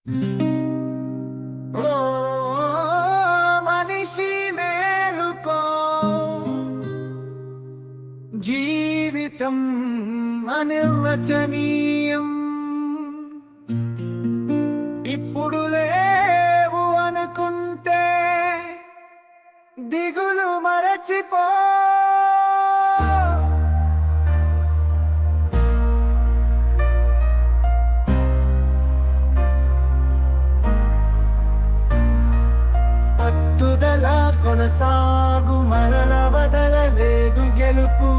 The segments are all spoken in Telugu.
ఓ మనిషి మేలుకో, జీవితం అనిర్వచనీయం. ఇప్పుడు లేవు అనుకుంటే దిగులు మరచిపో. పట్టుదల కొనసాగు, మరల బదలలేదు గెలుపు.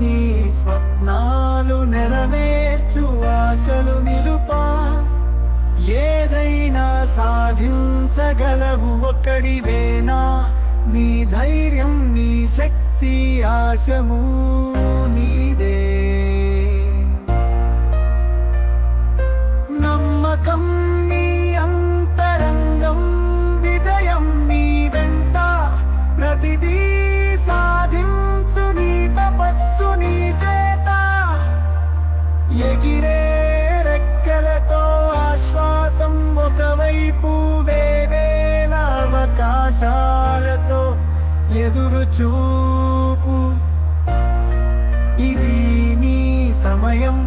నీ స్వప్నాలు నెరవేర్చు, ఆశలు నిలుపా. ఏదైనా సాధించగలవు ఒక్కడివేనా. నీ ధైర్యం, నీ శక్తి, ఆశము నీదే. నమ్మకం నీ అంతరంగం, విజయం నీ వెంట. ప్రతిదీ సాధించు, నీ తపస్సు నీ చేత. ఎగిరే రెక్కలతో ఆశ్వాసం ఒకవైపు, వేవేల అవకాశాలతో ఎదురు చూపు. ఇది నీ సమయం,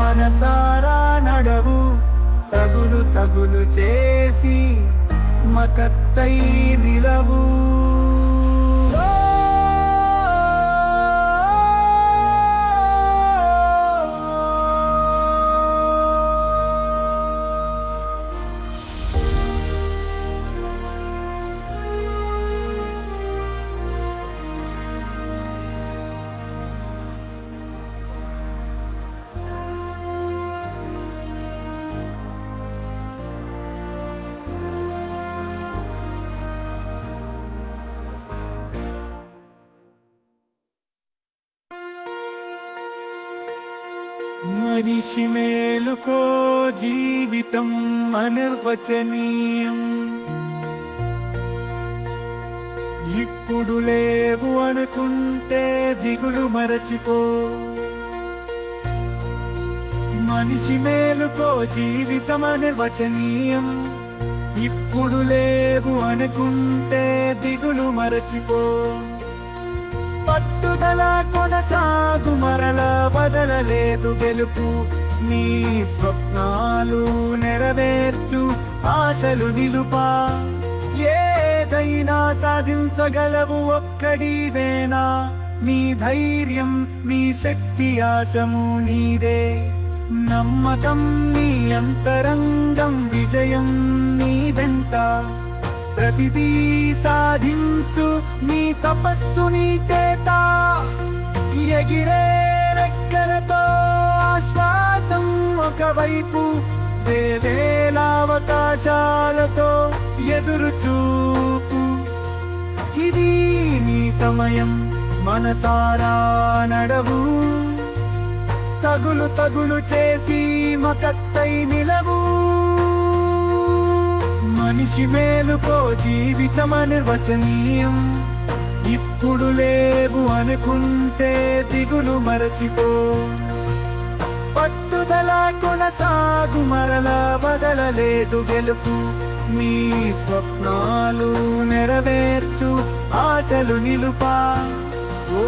మనసారా నడవు. తగులు తగులు చేసి మకత్తై నిలవు. మనిషి మేలుకో, జీవితం అనిర్వచనీయం. ఇప్పుడు లేవు అనుకుంటే దిగులు మరచిపో. మనిషి మేలుకో, జీవితం అనిర్వచనీయం. ఇప్పుడు లేవు అనుకుంటే దిగులు మరచిపో. పట్టుదల కొనసాగు, మరల బదలలేదు గెలుపు. నీ స్వప్నాలు నెరవేర్చు, ఆశలు నిలుపా. ఏదైనా సాధించగలవు ఒక్కడివేనా. నీ ధైర్యం, నీ శక్తి, ఆశము నీదే. నమ్మకం నీ అంతరంగం, విజయం నీ వెంట. ప్రతిదీ సాధించు, నీ తపస్సు నీ చేత. ఎగిరే రెక్కలతో ఆశ్వాసం ఒకవైపు, వేవేల అవకాశాలతో ఎదురు చూపు. ఇది నీ సమయం, మనసారా నడవు. తగులు తగులు చేసి మకత్తై నిలవు. మనిషి మేలుకో, జీవితం అనిర్వచనీయం. ఇప్పుడు లేవు అనుకుంటే దిగులు మరచిపో. పట్టుదల కొనసాగు, మరల బదలలేదు గెలుపు. నీ స్వప్నాలు నెరవేర్చు, ఆశలు నిలుపా. ఓ